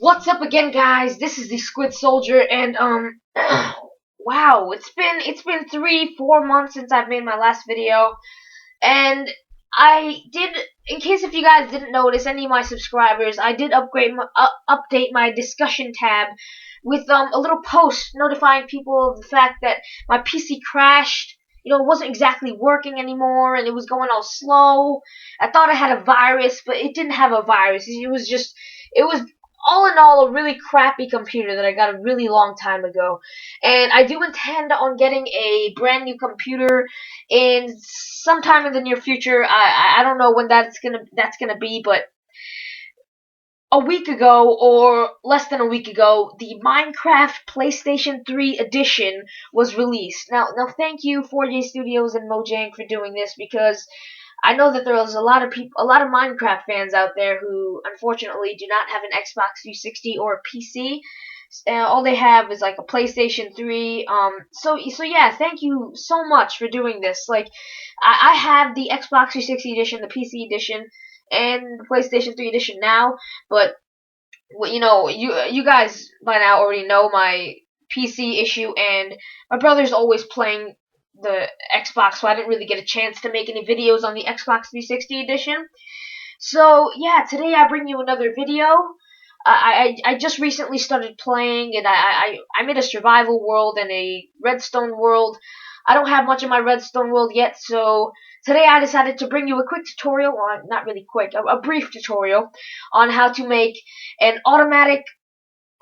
What's up again, guys? This is the Squid Soldier, and wow, it's been 3-4 months since I've made my last video, and I did. In case if you guys didn't notice, any of my subscribers, I did update my discussion tab with a little post notifying people of the fact that my PC crashed. You know, it wasn't exactly working anymore, and it was going all slow. I thought I had a virus, but it didn't have a virus. It was all in all a really crappy computer that I got a really long time ago. And I do intend on getting a brand new computer in sometime in the near future. I don't know when that's gonna be, but a week ago or less than a week ago, the Minecraft PlayStation 3 edition was released. Now thank you 4J Studios and Mojang for doing this, because I know that there's a lot of Minecraft fans out there who unfortunately do not have an Xbox 360 or a PC. All they have is like a PlayStation 3. So yeah, thank you so much for doing this. Like, I have the Xbox 360 edition, the PC edition, and the PlayStation 3 edition now. But well, you guys by now already know my PC issue, and my brother's always playing the Xbox, so I didn't really get a chance to make any videos on the Xbox 360 edition. So yeah, today I bring you another video. I just recently started playing, and I made a survival world and a redstone world. I don't have much of my redstone world yet, so today I decided to bring you a quick tutorial, well, not really quick, a brief tutorial on how to make an automatic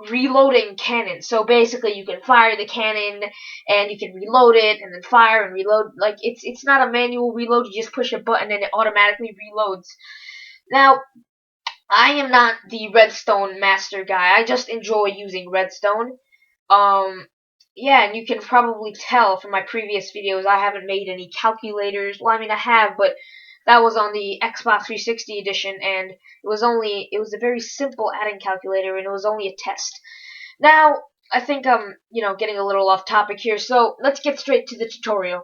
reloading cannon. So basically, you can fire the cannon and you can reload it and then fire and reload. Like, it's not a manual reload. You just push a button and it automatically reloads. Now, I am not the redstone master guy. I just enjoy using redstone. Yeah, and you can probably tell from my previous videos I haven't made any calculators. Well, I mean, I have, but that was on the Xbox 360 edition, and it was a very simple adding calculator, and it was only a test. Now, I think I'm, getting a little off topic here, so let's get straight to the tutorial.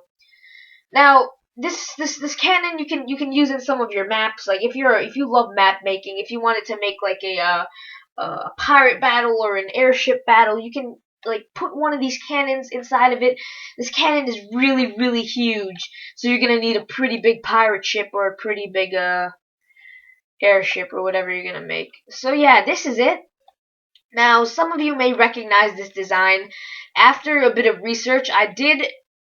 Now, this cannon you can use in some of your maps. Like, if you love map making, if you wanted to make like a pirate battle or an airship battle, you can like put one of these cannons inside of it. This cannon is really huge, so you're gonna need a pretty big pirate ship or a pretty big airship or whatever you're gonna make. So yeah, this is it. Now, some of you may recognize this design. After a bit of research, I did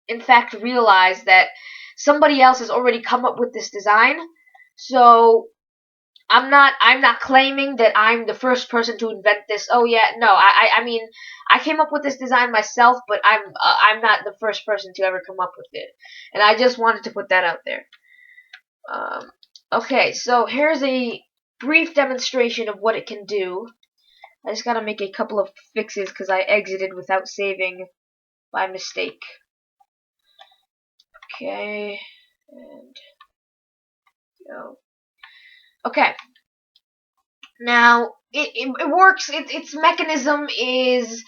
in fact realize that somebody else has already come up with this design. So I'm not claiming that I'm the first person to invent this. Oh yeah, no. I mean, I came up with this design myself, but I'm not the first person to ever come up with it. And I just wanted to put that out there. Okay, so here's a brief demonstration of what it can do. I just gotta make a couple of fixes because I exited without saving by mistake. Okay, and go. Okay. Now it works. Its mechanism is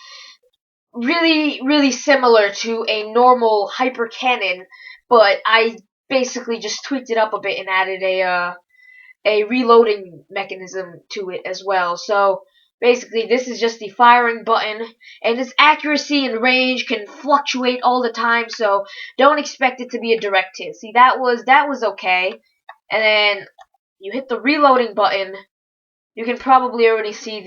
really similar to a normal hyper cannon, but I basically just tweaked it up a bit and added a reloading mechanism to it as well. So basically, this is just the firing button, and its accuracy and range can fluctuate all the time. So don't expect it to be a direct hit. See, that was okay, and then you hit the reloading button. You can probably already see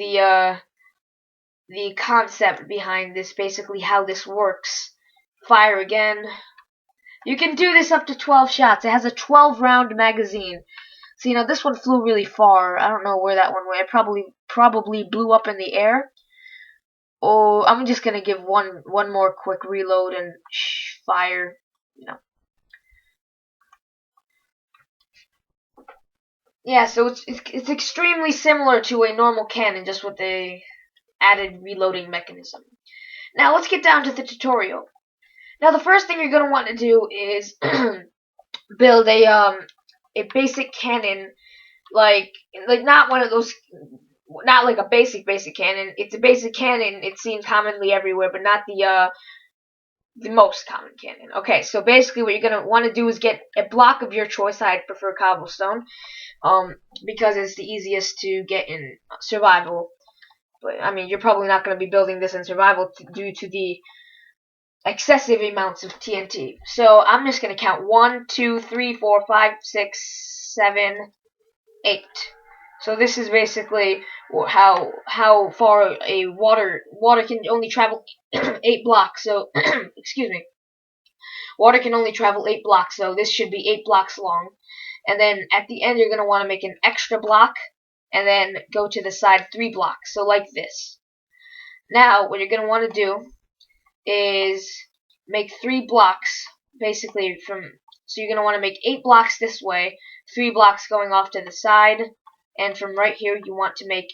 the concept behind this, basically how this works. Fire again. You can do this up to 12 shots. It has a 12-round magazine. So, this one flew really far. I don't know where that one went. It probably blew up in the air. Oh, I'm just gonna give one more quick reload and fire. Yeah, so it's extremely similar to a normal cannon, just with a added reloading mechanism. Now let's get down to the tutorial. Now the first thing you're gonna want to do is build a basic cannon, like not one of those, not like a basic cannon. It's a basic cannon. It's seen commonly everywhere, but not the most common cannon. Okay, so basically what you're gonna want to do is get a block of your choice. I'd prefer cobblestone, because it's the easiest to get in survival. But I mean, you're probably not going to be building this in survival due to the excessive amounts of TNT. So I'm just going to count 1, 2, 3, 4, 5, 6, 7, 8. So this is basically how far a water can only travel 8 blocks. So excuse me. Water can only travel 8 blocks, so this should be 8 blocks long. And then at the end, you're going to want to make an extra block, and then go to the side 3 blocks, so like this. Now, what you're going to want to do is make 3 blocks, basically so you're going to want to make 8 blocks this way, 3 blocks going off to the side, and from right here, you want to make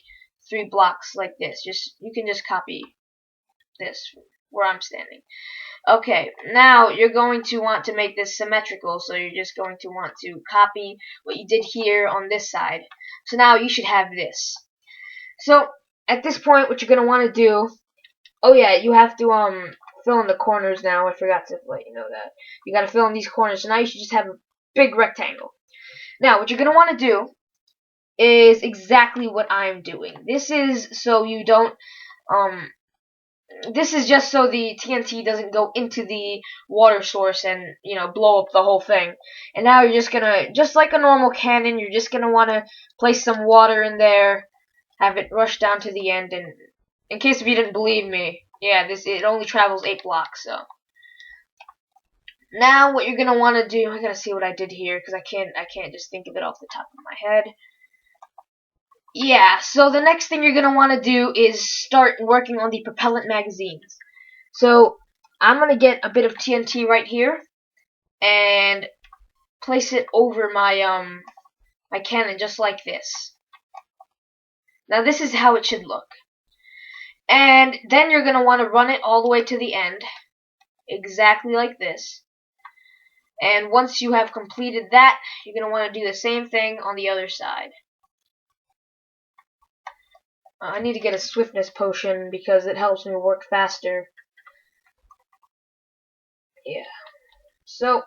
3 blocks like this. You can just copy this where I'm standing. Okay, now you're going to want to make this symmetrical, so you're just going to want to copy what you did here on this side. So now you should have this. So at this point, what you're going to want to do, oh yeah, you have to fill in the corners now. I forgot to let you know that. You got to fill in these corners, so now you should just have a big rectangle. Now, what you're going to want to do is exactly what I'm doing. This is so you don't, this is just so the TNT doesn't go into the water source and, blow up the whole thing. And now you're just gonna, just like a normal cannon, you're just gonna want to place some water in there, have it rush down to the end, and in case if you didn't believe me, yeah, it only travels 8 blocks, so. Now what you're gonna want to do, I gotta see what I did here, because I can't just think of it off the top of my head. Yeah, so the next thing you're going to want to do is start working on the propellant magazines. So I'm going to get a bit of TNT right here and place it over my my cannon just like this. Now this is how it should look. And then you're going to want to run it all the way to the end, exactly like this. And once you have completed that, you're going to want to do the same thing on the other side. I need to get a swiftness potion because it helps me work faster. Yeah. So,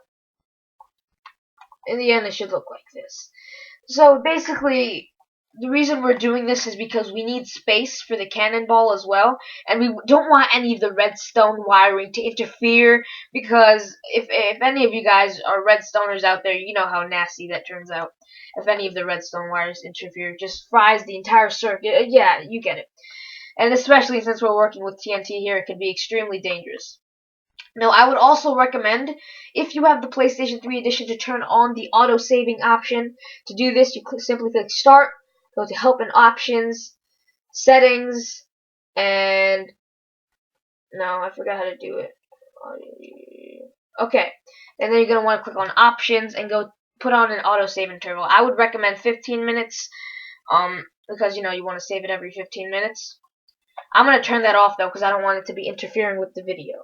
in the end, it should look like this. So, basically, the reason we're doing this is because we need space for the cannonball as well, and we don't want any of the redstone wiring to interfere, because if any of you guys are redstoners out there, you know how nasty that turns out. If any of the redstone wires interfere, it just fries the entire circuit. Yeah, you get it. And especially since we're working with TNT here, it can be extremely dangerous. Now, I would also recommend, if you have the PlayStation 3 edition, to turn on the auto-saving option. To do this, you simply click Start, go to Help and Options, Settings, and... no, I forgot how to do it. Okay, and then you're going to want to click on Options and go put on an auto-save interval. I would recommend 15 minutes, because, you want to save it every 15 minutes. I'm going to turn that off, though, because I don't want it to be interfering with the video.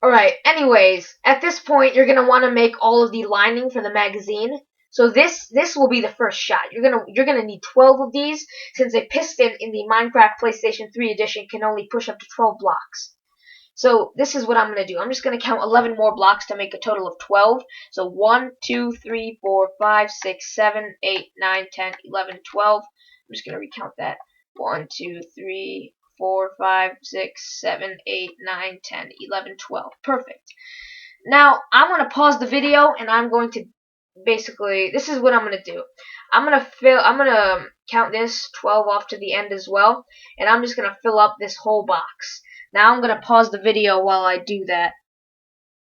Alright, anyways, at this point, you're going to want to make all of the lining for the magazine. So this will be the first shot. You're gonna need 12 of these, since a piston in the Minecraft PlayStation 3 edition can only push up to 12 blocks. So this is what I'm going to do. I'm just going to count 11 more blocks to make a total of 12. So 1, 2, 3, 4, 5, 6, 7, 8, 9, 10, 11, 12. I'm just going to recount that. 1, 2, 3, 4, 5, 6, 7, 8, 9, 10, 11, 12. Perfect. Now, I'm going to pause the video, and I'm going to basically, this is what I'm going to do. I'm going to count this 12 off to the end as well, and I'm just going to fill up this whole box. Now I'm going to pause the video while I do that.